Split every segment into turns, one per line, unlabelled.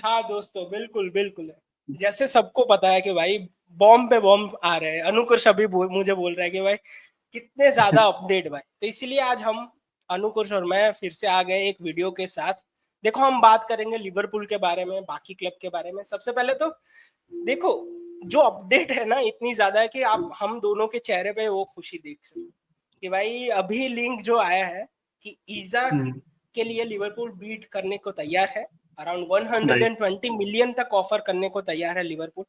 हाँ दोस्तों, बिल्कुल बिल्कुल। जैसे सबको पता है कि भाई बॉम्ब पे बॉम्ब आ रहे हैं, अनुकृष अभी मुझे बोल रहा है कि भाई कितने ज्यादा अपडेट भाई। तो इसीलिए आज हम अनुकृष और मैं फिर से आ गए एक वीडियो के साथ। देखो, हम बात करेंगे लिवरपूल के बारे में, बाकी क्लब के बारे में। सबसे पहले तो देखो, जो अपडेट है ना इतनी ज्यादा है कि आप हम दोनों के चेहरे पे वो खुशी देख सकते कि भाई अभी लिंक जो आया है कि इजाक के लिए लिवरपूल बीट करने को तैयार है। अराउंड 120 मिलियन तक ऑफर करने को तैयार है लिवरपूल।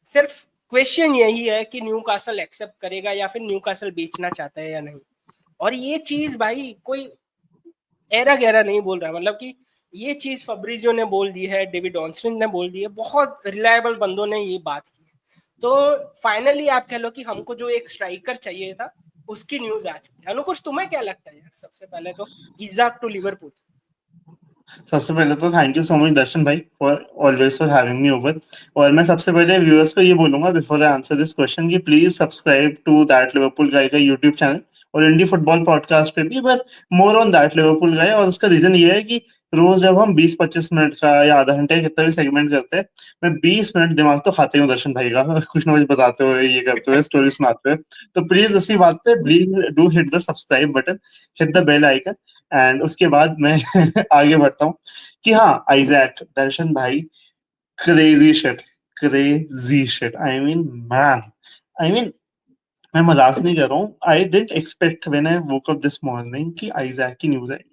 सिर्फ क्वेश्चन यही है कि न्यूकासल एक्सेप्ट करेगा या फिर न्यूकासल बेचना चाहता है या नहीं। और ये चीज भाई कोई एरा गहरा नहीं बोल रहा, मतलब कि ये चीज फब्रिजियो ने बोल दी है, डेविड ऑर्नस्टीन ने बोल दी है, बहुत रिलायबल बंदों ने ये बात की है। तो फाइनली आप कह लो कि हमको जो एक स्ट्राइकर चाहिए था उसकी न्यूज आ चुकी है। अनुकुश, तुम्हें क्या लगता है यार? सबसे पहले तो इजाक टू लिवरपूल।
सबसे पहले तो thank you so much Darshan भाई for always for having me over. और मैं सबसे पहले व्यूअर्स को ये बोलूंगा before I answer this question कि please subscribe to that Liverpool guy का यूट्यूब चैनल और इंडी फुटबॉल पॉडकास्ट पे भी, but more on that Liverpool guy. और उसका रीजन ये है कि रोज जब हम 20-25 मिनट का या आधा घंटे कितना भी सेगमेंट करते हैं, मैं 20 मिनट दिमाग तो खाते हूँ दर्शन भाई का कुछ ना कुछ बताते हुए, ये करते हुए, स्टोरी सुनाते हुए। तो प्लीज उसी बात पे please do hit the subscribe button, hit the bell icon. And उसके बाद मैं आगे बढ़ता हूँ कि हाँ, आइजैक दर्शन भाई, crazy shit, crazy shit, I mean man, I mean मैं मजाक नहीं कर रहा हूँ। I didn't expect when I woke up this morning कि आइजैक की न्यूज आएगी।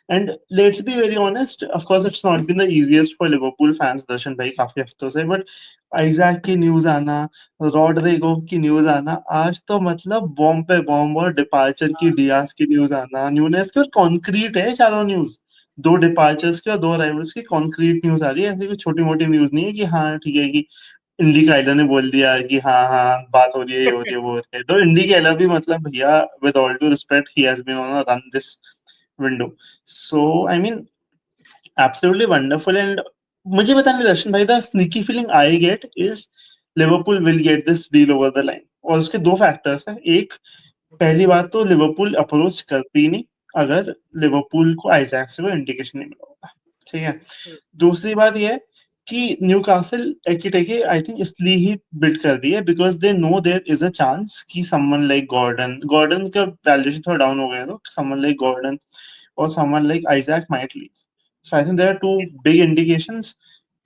And let's be very honest, of course it's not been the easiest for Liverpool fans Darshan भाई काफी हफ्तों से, बट आइजैक की न्यूज आना, रॉड्रिगो की न्यूज आना, आज तो मतलब बॉम्ब पे बॉम्ब। और डिपार्चर की, डियास की न्यूज आना, न्यूनेस की, और कॉन्क्रीट है चारों न्यूज। दो डिपार्चर्स की और दो अराइवल्स की कॉन्क्रीट न्यूज आ रही है, ऐसी कोई छोटी मोटी न्यूज नहीं है कि हाँ ठीक है कि इंडी काइलर ने बोल दिया कि हाँ हाँ बात हो रही है, ये हो रही है, वो हो रही है। तो इंडी काइलर भी मतलब भैया, with all due respect, he has been on a run this window. So I mean absolutely wonderful. And मुझे पता नहीं दर्शन भाई, the sneaky feeling I get is Liverpool will get this deal over the line. और उसके दो factors हैं। एक, पहली बात तो लिवरपूल अप्रोच करती नहीं अगर लिवरपूल को आइजैक से कोई इंडिकेशन नहीं मिला होगा, ठीक है। दूसरी बात यह है कि न्यूकासल एकिटेके आई थिंक इसलिए ही बिल्ड कर दी है because they know there is a chance कि समवन लाइक गॉर्डन, गॉर्डन का वैल्यूएशन थोड़ा डाउन हो गया, तो समवन लाइक गॉर्डन और someone like Isaac might leave. So I think there are two big indications.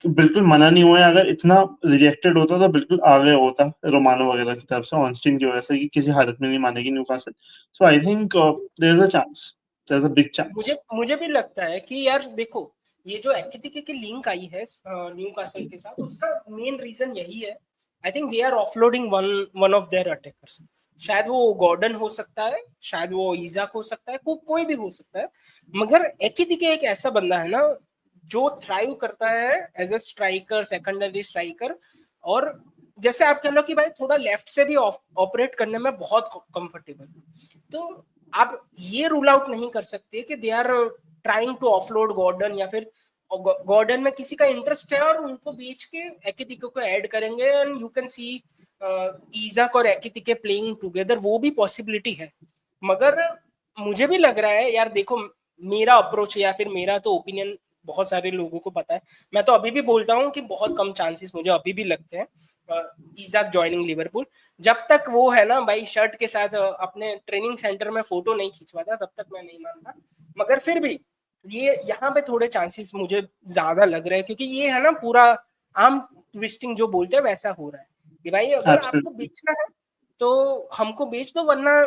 बिल्कुल मना नहीं हुआ है, अगर इतना रिजेक्टेड होता तो बिल्कुल आगे होता रोमानो वगैरह की तरफ से, ऑनस्टीन की वजह से, कि किसी हालत में नहीं मानेगी Newcastle. So I think there is a chance, there is a big
मुझे
चांस।
मुझे भी लगता है कि यार देखो, ये जो एक्टिके की लिंक आई है न्यू कासल के साथ, उसका मेन रीजन यही है। I think they are offloading one one of their attackers. शायद वो गॉर्डन हो सकता है, शायद वो इजाक हो सकता है, कोई भी हो सकता है। मगर एक्टिके एक ऐसा बंदा है ना जो थ्राइव करता है as a striker, secondary striker. और जैसे आप कह लो कि भाई थोड़ा लेफ्ट से भी ऑपरेट करने में बहुत कंफर्टेबल। तो आप ये रूल आउट नहीं कर सकते कि they are trying to offload Gordon, या फिर गॉर्डन में किसी का इंटरेस्ट है और उनको बेच के एकितिको को ऐड करेंगे and you can see Ijak और एकितिके प्लेइंग टुगेदर। वो भी पॉसिबिलिटी है। मगर मुझे भी लग रहा है यार, देखो मेरा अप्रोच या फिर मेरा तो ओपिनियन बहुत सारे लोगों को पता है। मैं तो अभी भी बोलता हूँ कि बहुत कम चांसेस मुझे अभी भी लगते हैं इजाक ज्वाइनिंग लिवरपूल। जब तक वो है ना भाई शर्ट के साथ अपने ट्रेनिंग सेंटर में फोटो नहीं खिंचवाता, तब तक मैं नहीं मानता। मगर फिर भी ये यहाँ पे थोड़े चांसेस मुझे ज्यादा लग रहे हैं, क्योंकि ये है ना पूरा आर्म ट्विस्टिंग जो बोलते हैं वैसा हो रहा है कि भाई अगर आपको
एब्सोल्युटली।
बेचना है तो हमको बेच दो, वरना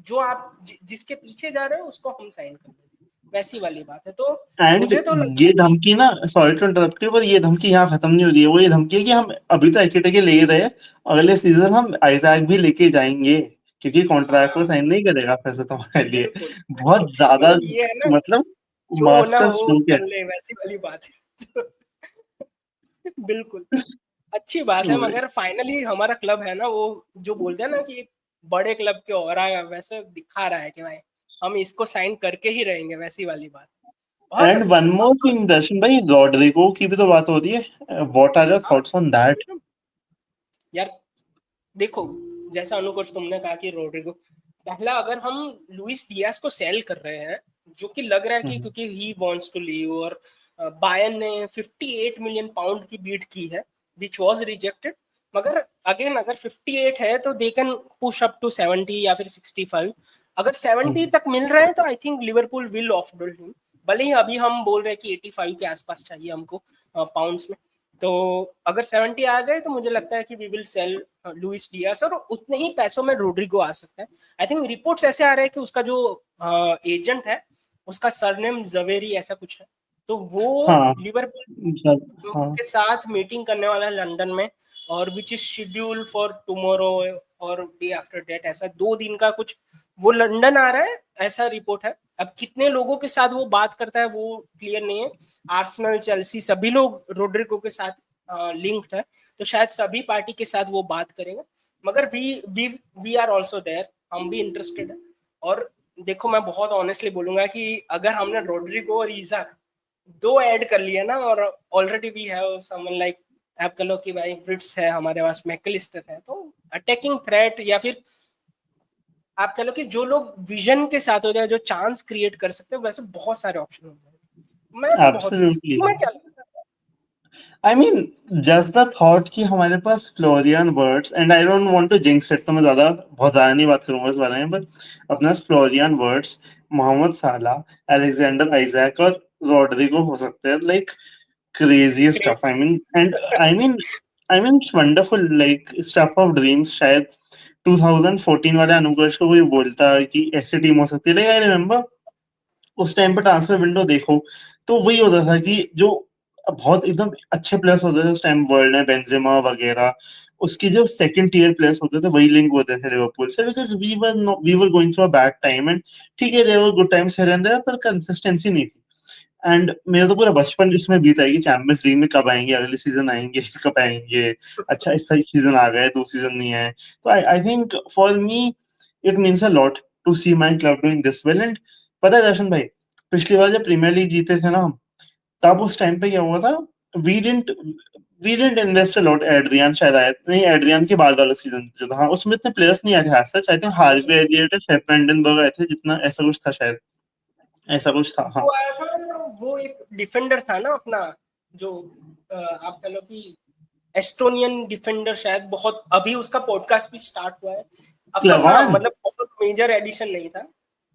जो आप जिसके पीछे जा रहे हो उसको हम साइन कर देंगे। वैसी वाली बात है। तो
एंड
मुझे तो लगता
ये
है कि
धमकी ना, सॉरी टू इंटरप्ट यू, पर ये धमकी यहाँ खत्म नहीं हो रही है। वो ये धमकी है कि हम अभी तो एकेटे ले ही रहे हैं, अगले सीजन हम आइजैक भी लेके जाएंगे, क्योंकि कॉन्ट्रैक्ट को
हाँ,
साइन नहीं करेगा फिर से तुम्हारे लिए।
बिल्कुल।
बहुत ज्यादा,
मतलब ये है ना,
मतलब
जो होना
मास्टर
हो
स्ट्रोक है।
कर ले, वैसी वाली बात है। बिल्कुल अच्छी बात है। मगर फाइनली हमारा क्लब है ना, वो जो बोलते हैं ना कि एक बड़े क्लब के ऑरा वैसे दिखा रहा है कि भाई हम इसको साइन करके ही रहेंगे, वैसी वाली बात। और
and one
of
more
course
thing Darshan भाई, रॉड्रिगो की भी तो बात हो रही है। व्हाट आर योर
हाँ
थॉट्स ऑन दैट?
यार, देखो जैसा अनुकोच तुमने कहा कि रोड्रिगो, पहला अगर हम लुइस डियास को सेल कर रहे हैं, जो कि लग रहा है कि क्योंकि ही वांट्स टू लीव और बायर्न ने 58 मिलियन पाउंड की बीट की है, विच वाज रिजेक्टेड। मगर अगेन अगर 58 है तो they can push up to 70 या फिर 65। अगर 70 तक मिल रहे हैं तो I think Liverpool will offload him. भले ही अभी हम बोल रहे हैं कि 85 के आसपास चाहिए हमको पाउंड्स में, तो अगर 70 आ गए तो मुझे लगता है कि we will sell Luis Diaz, और उतने ही पैसों में रोड्रिगो आ सकता है। आई थिंक रिपोर्ट्स ऐसे आ रहे हैं कि उसका जो एजेंट है उसका सरनेम जवेरी ऐसा कुछ है, तो वो
हाँ
लिवरपूल
हाँ
के साथ मीटिंग करने वाला है लंदन में, और which is schedule for tomorrow और डे आफ्टर डेट, ऐसा 2 दिन का कुछ वो लंदन आ रहा है, ऐसा रिपोर्ट है। अब कितने लोगों के साथ वो बात करता है वो क्लियर नहीं है। आर्सेनल, चेल्सी सभी लोग रोड्रिगो के साथ लिंक्ड है, तो शायद सभी पार्टी के साथ वो बात करेंगे। मगर वी आर आल्सो देयर, हम भी इंटरेस्टेड है। और देखो मैं बहुत ऑनेस्टली बोलूंगा कि अगर हमने रोड्रिगो और इजाक 2 ऐड कर लिया ना, और already we have someone like, आप कह लो कि भाई फ्रिट्स है हमारे पास, मैकलिस्टर है, तो अटैकिंग थ्रेट या फिर आप कह लो कि जो लोग विजन के साथ हो जाए, जो चांस क्रिएट कर सकते हैं, वैसे बहुत सारे ऑप्शन हो जाए। मैं तो बहुत खुश हूँ।
एब्सोल्युटली।
तुम्हें क्या लगता है?
I mean just the thought कि हमारे पास Florian Wirtz, and I don't want to jinx it, तो मैं बहुत ज्यादा नहीं बात करूंगा इस बारे में, बट अपना फ्लोरियन वर्ड्स, मोहम्मद साला, अलेक्जेंडर आइजैक और रॉड्रिगो हो सकते हैं, like crazy stuff. I mean and I mean I mean it's wonderful, like stuff of dreams. शायद 2014 वाले अनुकर्ष को कोई बोलता है कि ऐसी टीम हो सकती है, लाइक आई रिमेम्बर उस टाइम पे ट्रांसफर विंडो देखो तो वही होता था कि जो बहुत एकदम अच्छे प्लेयर्स होते थे उस टाइम वर्ल्ड में, बेंजेमा वगैरह, उसकी जो सेकंड टियर प्लेयर्स होते थे वही लिंक होते थे लिवरपूल से, because we were going through a bad time, and ठीक है there were good times here and there, पर कंसिस्टेंसी नहीं थी। एंड मेरा तो पूरा बचपन इसमें बीता है कि चैंपियंस लीग में कब आएंगे, अगले सीजन आएंगे, कब आएंगे, अच्छा इस सही सीजन आ गए, 2 सीजन नहीं आए। तो I I think for me it means a lot to see my club doing this well. And पता है दर्शन भाई, पिछली बार जब प्रीमियर लीग जीते थे ना हम, तब उस टाइम पे क्या हुआ था, we didn't we didn't invest a lot. Adrian शायद आया नहीं, एड्रियन के बाद वाला सीजन जो था, हाँ, उसमें इतने प्लेयर्स नहीं आए थे as such. I think Harvey Elliott, शेफ वेंडनबर्ग आए थे, जितना ऐसा कुछ था शायद, ऐसा कुछ था हाँ।
वो आया था, वो एक डिफेंडर था ना अपना, जो आप कह लो कि एस्टोनियन डिफेंडर, शायद बहुत अभी उसका पॉडकास्ट भी स्टार्ट हुआ है। ऑफ कोर्स हाँ,
क्लवान,
मतलब बहुत मेजर एडिशन नहीं था।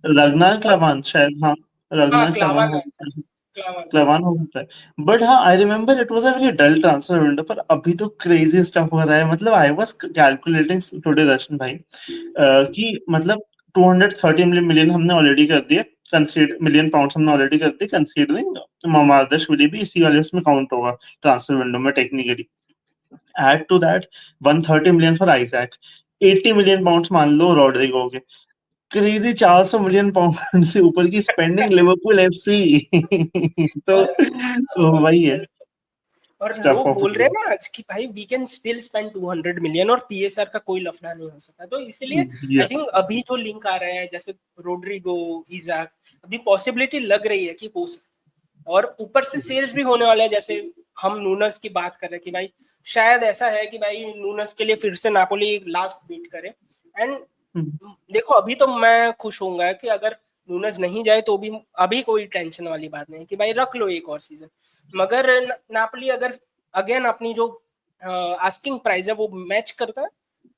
रगनार
कौन सा?
क्लवान शायद, हाँ
हाँ
रगनार क्लवान
क्लावन
हो
आया था,
सकता है।
क्लावन।
क्लवान हो सकता है, बट हाँ I remember it was a very dull transfer window, पर अभी तो क्रेजी स्टफ हो रहा है। मतलब I was calculating today Darshan भाई, कि मतलब 230 मिलियन हमने ऑलरेडी कर दिए, कंसीड मिलियन पाउंड्स हमने ऑलरेडी कर दिए, कंसीडरिंग ममारदशविली भी इसी वाले उसमें काउंट होगा ट्रांसफर विंडो में technically. Add to that 130 million for Isaac, 80 million pounds मान लो रॉड्रिगो के, क्रेजी 400 मिलियन पाउंड से ऊपर की स्पेंडिंग लिवरपूल एफसी। तो
और
वही है
और
स्टफ
लोग
ऑफ
बोल रहे हैं
ड्रीम।
ना आज कि भाई we can still spend 200 million और पीएसआर का कोई लफड़ा नहीं हो सकता, तो इसलिए आई थिंक अभी जो लिंक आ रहे हैं जैसे रोड्रिगो, इजाक, अभी पॉसिबिलिटी लग रही है कि हो सकता है। और ऊपर से सेल्स भी होने वाले हैं, जैसे हम नूनस की बात कर रहे हैं कि भाई शायद ऐसा है कि भाई नूनस के लिए फिर से नापोली एक लास्ट बीट करे। एंड देखो अभी तो मैं खुश होऊंगा कि अगर नूनस नहीं जाए तो भी अभी कोई टेंशन वाली बात नहीं कि भाई रख लो एक और सीजन। मगर नापोली अगर अगेन अपनी जो आस्किंग प्राइस है वो मैच करता है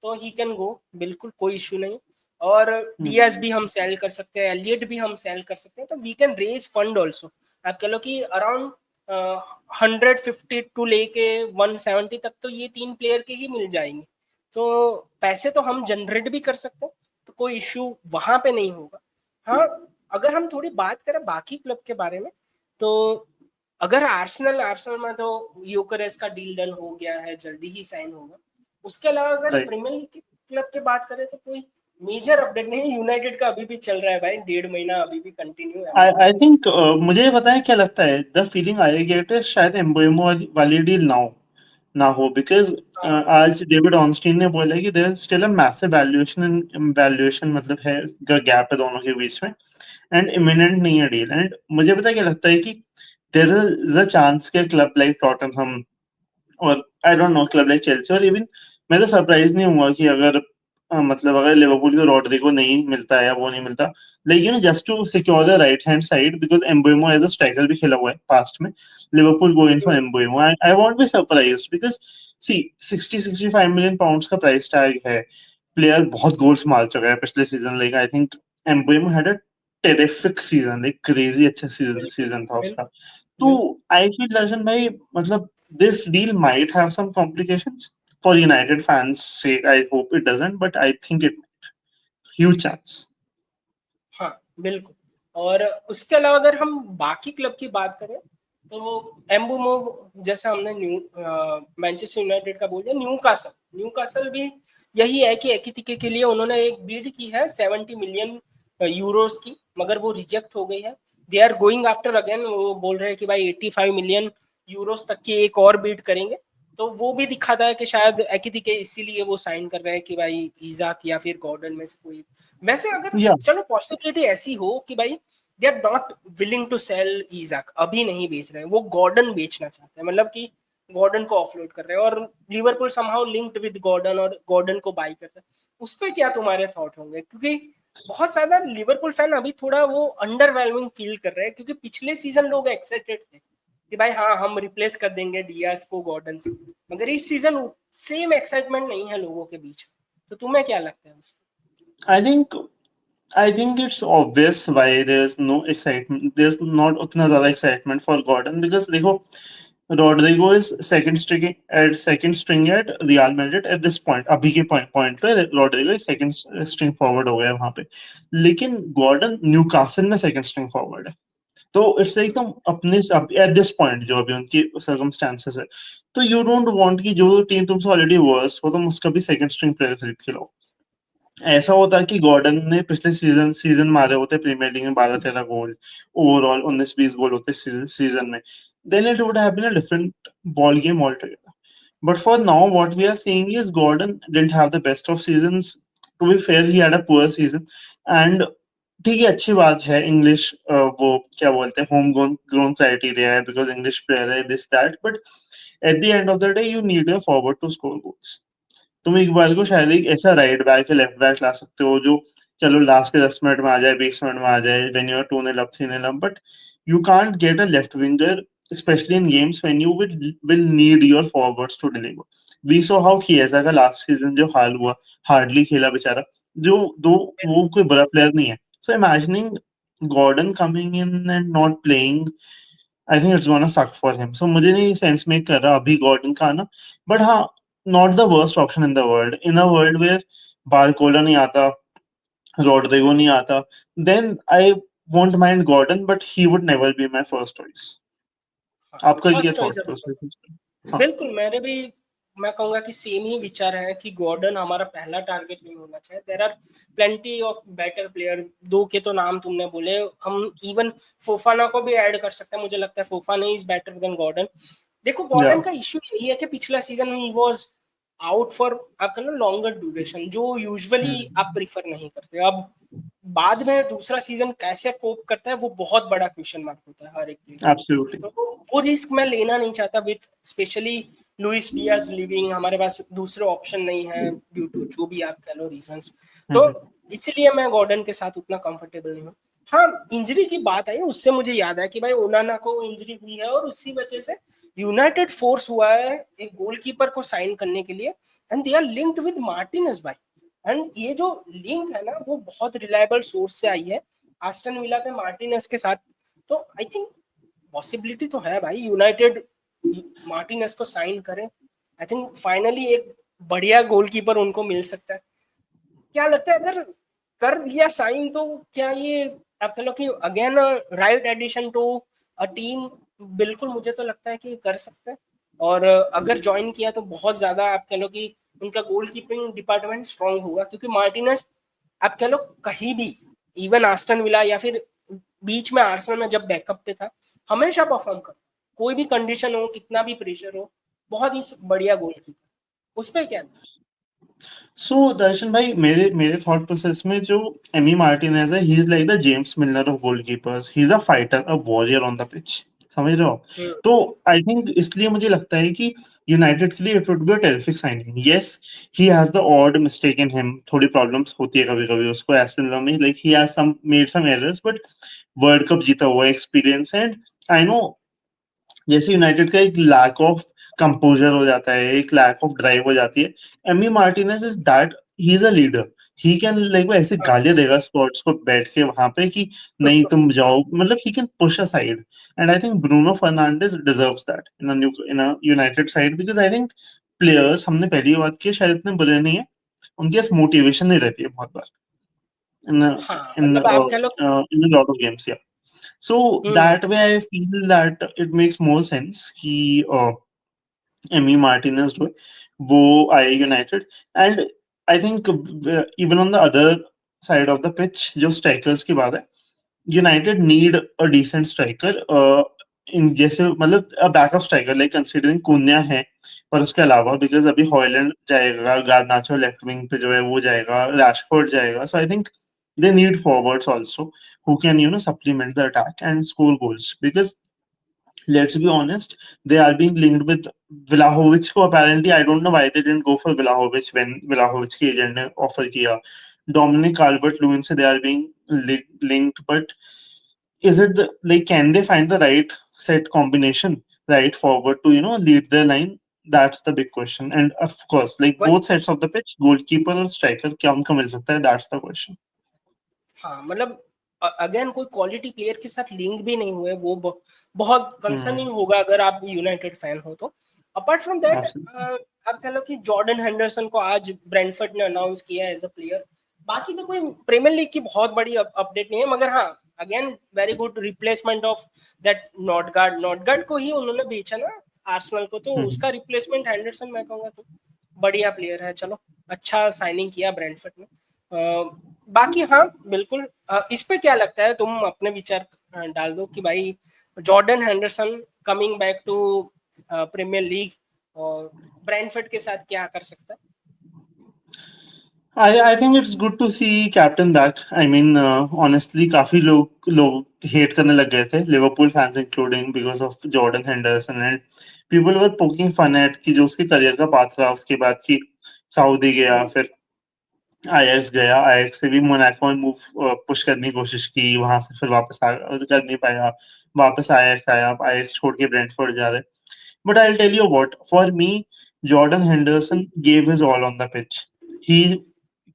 तो ही कैन गो, बिल्कुल कोई इशू नहीं। और डीएस भी हम सेल कर सकते हैं, एलियट भी हम सेल कर सकते हैं, तो we can raise fund also. आप कह लो कि अराउंड 150 टू लेके 170 तक तो ये 3 प्लेयर के ही मिल जाएंगे, तो पैसे तो हम जनरेट भी कर सकते हैं, तो कोई इश्यू वहां पे नहीं होगा। हाँ, अगर हम थोड़ी बात करें बाकी क्लब के बारे में, तो अगर आर्सेनल आर्सेनल में तो यूकेरेस का डील डन हो गया है, जल्दी ही साइन होगा। उसके अलावा अगर
राइट।
प्रीमियर लीग के क्लब की बात करें तो कोई मेजर अपडेट नहीं। यूनाइटेड का अभी भी चल रहा है भाई, 1.5 महीना अभी भी कंटिन्यू है
आई
हमारे
आई
पास।
थिंक मुझे ये बताएं क्या लगता है, द फीलिंग आई गेट है शायद एम्बोएमो वाली डील ना हो, बिकॉज
हाँ
आज डेविड ऑनस्टीन ने बोला है कि there is still a massive valuation मतलब है, गैप है दोनों के बीच में, एंड इमिनेंट नहीं है डील। एंड मुझे पता है क्या लगता है कि देयर इज अ चांस के क्लब लाइक टॉटनहम, और I don't know club like Chelsea, और इवन मैं तो सरप्राइज नहीं हुआ कि अगर मतलब अगर लिवरपूल को रॉड्रिगो नहीं मिलता है या वो नहीं मिलता, लेकिन just to secure the right hand side, because Mbeumo as a striker भी खेला हुआ है पास्ट में, Liverpool go in for Mbeumo. I won't be surprised because see 60-65 million pounds का प्राइस टैग है, प्लेयर बहुत गोल्स मार चुका है पिछले season. Like I think Mbeumo had a terrific season, like crazy अच्छा सीजन
बिल्कुल
सीजन था उसका।
बिल्कुल
तो
बिल्कुल।
आई फील दर्शन भाई, मतलब this deal might have some complications for United fans' sake. I hope it doesn't, but I think it huge chance.
हाँ बिल्कुल। और उसके अलावा अगर हम बाकी क्लब की बात करें तो एम्बुमो, जैसे हमने न्यू मैनचेस्टर यूनाइटेड का बोल दिया, न्यूकासल भी यही है कि एकितिके के लिए उन्होंने एक बीड की है 70 मिलियन यूरोस की, मगर वो रिजेक्ट हो गई है। They are going after again, वो बोल रहे हैं कि भाई 85 मिलियन यूरोस तक की एक और बीड करेंगे। तो वो भी दिखाता है कि शायद एकितिके इसीलिए वो साइन कर रहे हैं कि भाई इजाक या फिर गॉर्डन में से कोई। वैसे अगर
Yeah,
चलो पॉसिबिलिटी ऐसी हो कि भाई they are not willing to sell Isak, अभी नहीं बेच रहे हैं, वो गॉर्डन बेचना चाहते हैं, मतलब कि गॉर्डन को ऑफलोड कर रहे हैं, और Liverpool somehow linked with Gordon और गॉर्डन को बाई करते हैं। उस पर क्या तुम्हारे थॉट होंगे? क्योंकि बहुत ज्यादा लिवरपूल फैन अभी थोड़ा वो अंडरवेलमिंग फील कर रहे हैं, क्योंकि पिछले सीजन लोग एक्साइटेड थे कि भाई हाँ हम रिप्लेस कर देंगे डियास को गॉर्डन से, मगर इस सीजन सेम एक्साइटमेंट नहीं है लोगों के बीच में। तो तुम्हें क्या लगता है उसको?
I think I think it's obvious why there's no excitement. There's not उतना ज़्यादा excitement for Gordon because देखो, Rodrigo is second string at Real Madrid at this point. अभी के point पे Rodrigo is second string forward हो गया है वहाँ पे, लेकिन Gordon न्यूकासल में second string forward है। तो इट्स लाइक तुम अपने एट दिस पॉइंट जो अभी उनकी सर्कमस्टेंसेस है, तो यू डोंट वांट कि जो टीम तुमसे ऑलरेडी वर्स हो तुम उसका भी सेकंड स्ट्रिंग प्लेयर खरीद के लो। ऐसा होता कि गॉर्डन ने पिछले सीजन मारे होते प्रीमियर लीग में 12-13 गोल, ओवरऑल 19-20 गोल होते सीजन में, then it would have been a different ball game all together. But for now what we are seeing is Gordon didn't have the best of seasons. To be fair he had a poor season, and ठीक है अच्छी बात है English, वो क्या बोलते हैं, home grown criteria है बिकॉज इंग्लिश प्लेयर है this that, but at the end of the day you need a forward to score goals. तुम इकबाल को शायद एक ऐसा राइट बैक या लेफ्ट बैक ला सकते हो जो चलो लास्ट के 10 मिनट में आ जाए, 20 मिनट में आ जाए, when you are 2-0 up 3-0 up, but you can't get a left winger, especially in games when you will need your forwards to deliver. We saw how Chiesa का लास्ट सीजन जो हाल हुआ, hardly खेला बेचारा, जो दो, वो कोई बड़ा प्लेयर नहीं है। So imagining Gordon coming in and not playing, I think it's gonna सक फॉर हिम। सो मुझे नहीं सेंस मेक कर रहा अभी गॉर्डन का आना, बट हाँ, not the worst option in the world, in a world where Barcola नहीं आता, रॉड्रिगो नहीं आता, then I won't mind Gordon, but he would never be my first choice.
हाँ
आपका क्या
फर्स्ट चॉइस
थॉट
है
प्रोसेस है? हाँ,
बिल्कुल। मेरे भी, मैं कहूंगा कि सेम ही विचार है कि गॉर्डन हमारा पहला टारगेट नहीं होना चाहिए। There are plenty of better player, दो के तो नाम तुमने बोले, हम इवन फोफाना को भी ऐड कर सकते हैं, मुझे लगता है Fofana is better than Gordon. देखो
या
गॉर्डन का इश्यू यही है कि पिछला सीजन ही वाज आउट फॉर आपका ना लॉन्गर ड्यूरेशन, जो यूजुअली आप प्रीफर नहीं करते। अब बाद में दूसरा सीजन कैसे कोप करता है वो बहुत बड़ा क्वेश्चन मार्क होता है हर एक प्लेयर के लिए।
एब्सोल्युटली।
तो वो रिस्क मैं लेना नहीं चाहता with specially Luis Diaz living, हमारे पास दूसरे ऑप्शन नहीं है ड्यू टू जो भी आप कह लो रीजंस। तो इसीलिए मैं गॉर्डन के साथ उतना कंफर्टेबल नहीं हूँ। हाँ इंजरी की बात आई उससे मुझे याद है कि भाई ओनाना को इंजरी हुई है और उसी वजह से यूनाइटेड फोर्स हुआ है एक गोलकीपर को साइन करने के लिए, and they are linked with Martinez भाई। एंड ये जो लिंक है ना वो बहुत रिलायबल सोर्स से आई है आस्टन विला के मार्टिनेज के साथ। तो आई थिंक पॉसिबिलिटी तो है भाई यूनाइटेड मार्टिनेज को साइन करे। आई थिंक फाइनली एक बढ़िया गोलकीपर उनको मिल सकता है। क्या लगता है अगर कर दिया साइन तो क्या ये आप कह लो कि again right addition to a team? बिल्कुल मुझे तो लगता है कि कर सकते हैं। और अगर ज्वाइन किया तो बहुत ज्यादा आप कह लो कि उनका गोल कीपिंग डिपार्टमेंट स्ट्रांग होगा, क्योंकि मार्टिनेज आप कह लो कहीं भी, इवन आस्टन विला या फिर बीच में आर्सेनल में जब बैकअप पे था, हमेशा परफॉर्म कर, कोई भी कंडीशन हो कितना भी प्रेशर हो, बहुत ही बढ़िया गोल कीपर। उस पर क्या?
सो दर्शन भाई, मेरे मेरे थॉट प्रोसेस में जो एमी मार्टिनेज है, he is like the James Miller of goalkeepers. He is a fighter, a warrior on the pitch, समझ रहे हो? तो आई थिंक इसलिए मुझे लगता है कि यूनाइटेड के लिए it would be a terrific signing. Yes, he has the odd mistake in him, थोड़ी प्रॉब्लम्स होती है कभी-कभी उसको एस्टन विला में, like he has some made some errors, but world cup जीता हुआ एक्सपीरियंस, एंड आई नो जैसे United का एक लैक ऑफ कंपोजर हो जाता है, एक लैक ऑफ ड्राइव हो जाती है। Amy Martinez is that, he is a leader, he can like वो ऐसे गालियां देगा स्पॉट्स को बैठ के वहां पे कि नहीं तुम जाओ, मतलब he can push aside, and I think Bruno Fernandes deserves that in a United side, because I think players, हमने पहली बात की, शायद इतने बुरे नहीं है, उनके पास मोटिवेशन नहीं रहती है बहुत बार इन
हाँ
इन
मतलब आप कह लो कि
in lot of games. So
hmm
that way, I feel that it makes more sense कि एमी मार्टिनेज जो है वो आए United, and I think even on the other side of the pitch जो स्ट्राइकर्स की बात है, United need a decent striker, in जैसे मतलब a backup striker, like considering Cunha है, और उसके अलावा बिकॉज अभी हॉयलैंड जाएगा, गार्नाचो लेफ्ट विंग पे जो है वो जाएगा, रैशफोर्ड जाएगा, so I think they need forwards also who can supplement the attack and score goals, because let's be honest, they are being linked with Vlahovic को apparently, I don't know why they didn't go for Vlahovic when Vlahovic के agent ने offer किया, Dominic Calvert-Lewin से they are being linked, but is it the, like can they find the right set combination, right forward to lead their line? That's the big question, and of course like
वही
both sides of the pitch, goalkeeper और striker क्या उनका मिल सकता है, that's the question.
हाँ मतलब again कोई quality player के साथ लिंक भी नहीं हुए, वो बहुत कंसर्निंग होगा अगर आप यूनाइटेड फैन हो तो। Apart from that
Absolutely.
आप कह लो कि जॉर्डन हेंडरसन को आज ब्रेंटफोर्ड ने अनाउंस किया एज अ प्लेयर। बाकी तो कोई प्रीमियर लीग की बहुत बड़ी अपडेट नहीं है, मगर हाँ again very good replacement of that Norgaard को ही उन्होंने बेचा ना आर्सेनल को, तो उसका रिप्लेसमेंट हेंडरसन मैं कहूंगा तो बढ़िया प्लेयर है। चलो अच्छा साइनिंग किया ब्रेंटफोर्ड ने। बाकी हाँ बिल्कुल इस पे क्या लगता है, तुम अपने विचार डाल दो कि भाई Jordan Henderson coming back to Premier League और ब्रेंटफोर्ड के साथ क्या कर सकता है?
I think it's good to see captain back. I mean, honestly, काफी लोग hate करने लग गए थे, Liverpool fans including, because of Jordan Henderson, and people were poking fun at कि जो उसके करियर का पाथ रहा उसके बाद कि सऊदी गया, फिर आईएक्स गया, आईएक्स से भी मोनाको में मूव पुश करने की कोशिश की, वहां से फिर वापस कर नहीं पाया, वापस आईएक्स आया, आईएक्स छोड़ के ब्रेंटफोर्ड जा रहे। But I'll tell you what, for me, Jordan Henderson gave his all on the pitch. He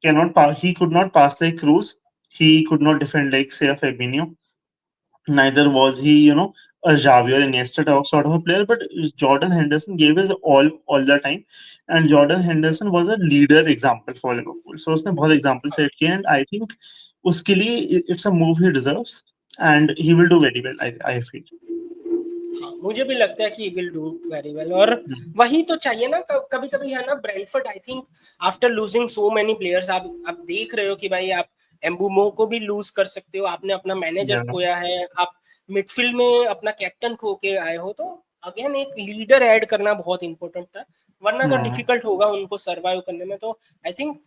he could not pass like Cruz. He could not defend like, say, a Fabinho. Neither was he, a Xavi or Iniesta sort of a player. But Jordan Henderson gave his all the time. And Jordan Henderson was a leader example for Liverpool. So उसने बहुत example set किए, and I think उसके लिए it's a move he deserves, and he will do very well. I feel.
हाँ, मुझे भी लगता है कि विल डू वेरी वेल, और वही तो चाहिए ना कभी कभी है ना। Brentford I think after losing so many players, आप देख रहे हो कि भाई आप एम्बुमो को भी लूज कर सकते हो, आपने अपना मैनेजर
Yeah.
खोया है, आप मिडफील्ड में अपना कैप्टन खो के आए हो, तो अगेन एक लीडर ऐड करना बहुत इंपॉर्टेंट था, वरना तो
Yeah.
डिफिकल्ट होगा उनको सर्वाइव करने में। तो I think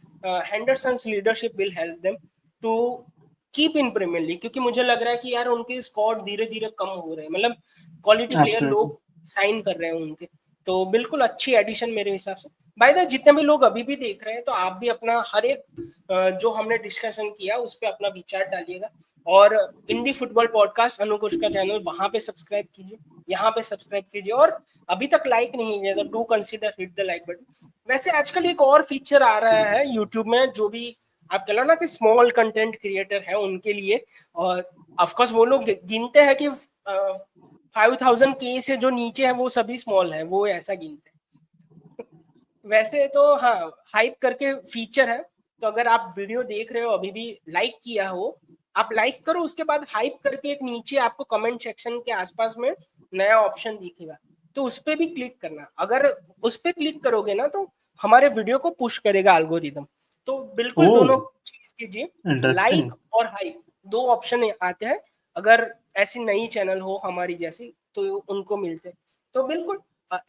Henderson's leadership will help them to keep in Premier League, क्योंकि मुझे लग रहा है कि यार उनके स्क्वाड धीरे धीरे कम हो रहे हैं, मतलब क्वालिटी प्लेयर
Absolutely.
लोग साइन कर रहे हैं उनके। तो बिल्कुल अच्छी एडिशन मेरे हिसाब से। बाय द जितने भी लोग अभी भी देख रहे हैं, तो आप भी अपना हर एक जो हमने डिस्कशन किया उस पर अपना विचार डालिएगा, और इंडी फुटबॉल पॉडकास्ट अनुकुश का चैनल वहां पे सब्सक्राइब कीजिए, यहाँ पे सब्सक्राइब कीजिए, और अभी तक लाइक नहीं किया तो do consider hit the like button. वैसे आजकल एक और फीचर आ रहा है यूट्यूब में, जो भी आप कह लो ना कि स्मॉल कंटेंट क्रिएटर है उनके लिए, और ऑफकोर्स वो लोग गिनते हैं कि 5000 के से जो नीचे है वो सभी स्मॉल है, वो ऐसा गिनते हैं। वैसे तो हाँ हाइप करके फीचर है, तो अगर आप वीडियो देख रहे हो अभी भी लाइक किया हो, आप लाइक करो, उसके बाद हाइप करके एक नीचे आपको कमेंट सेक्शन के आसपास में नया ऑप्शन दिखेगा, तो उस पर भी क्लिक करना। अगर उस पर क्लिक करोगे ना तो हमारे वीडियो को पुश करेगा एल्गोरिदम। तो बिल्कुल दोनों
Oh,
चीज कीजिए, लाइक
interesting.
और हाइप दो ऑप्शन आते हैं, अगर ऐसी नई चैनल हो हमारी जैसी तो उनको मिलते हैं। तो बिल्कुल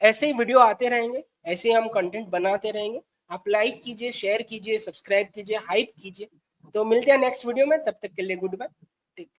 ऐसे ही वीडियो आते रहेंगे, ऐसे ही हम कंटेंट बनाते रहेंगे। आप लाइक कीजिए, शेयर कीजिए, सब्सक्राइब कीजिए, हाइप कीजिए। तो मिलते हैं नेक्स्ट वीडियो में, तब तक के लिए गुड बाय।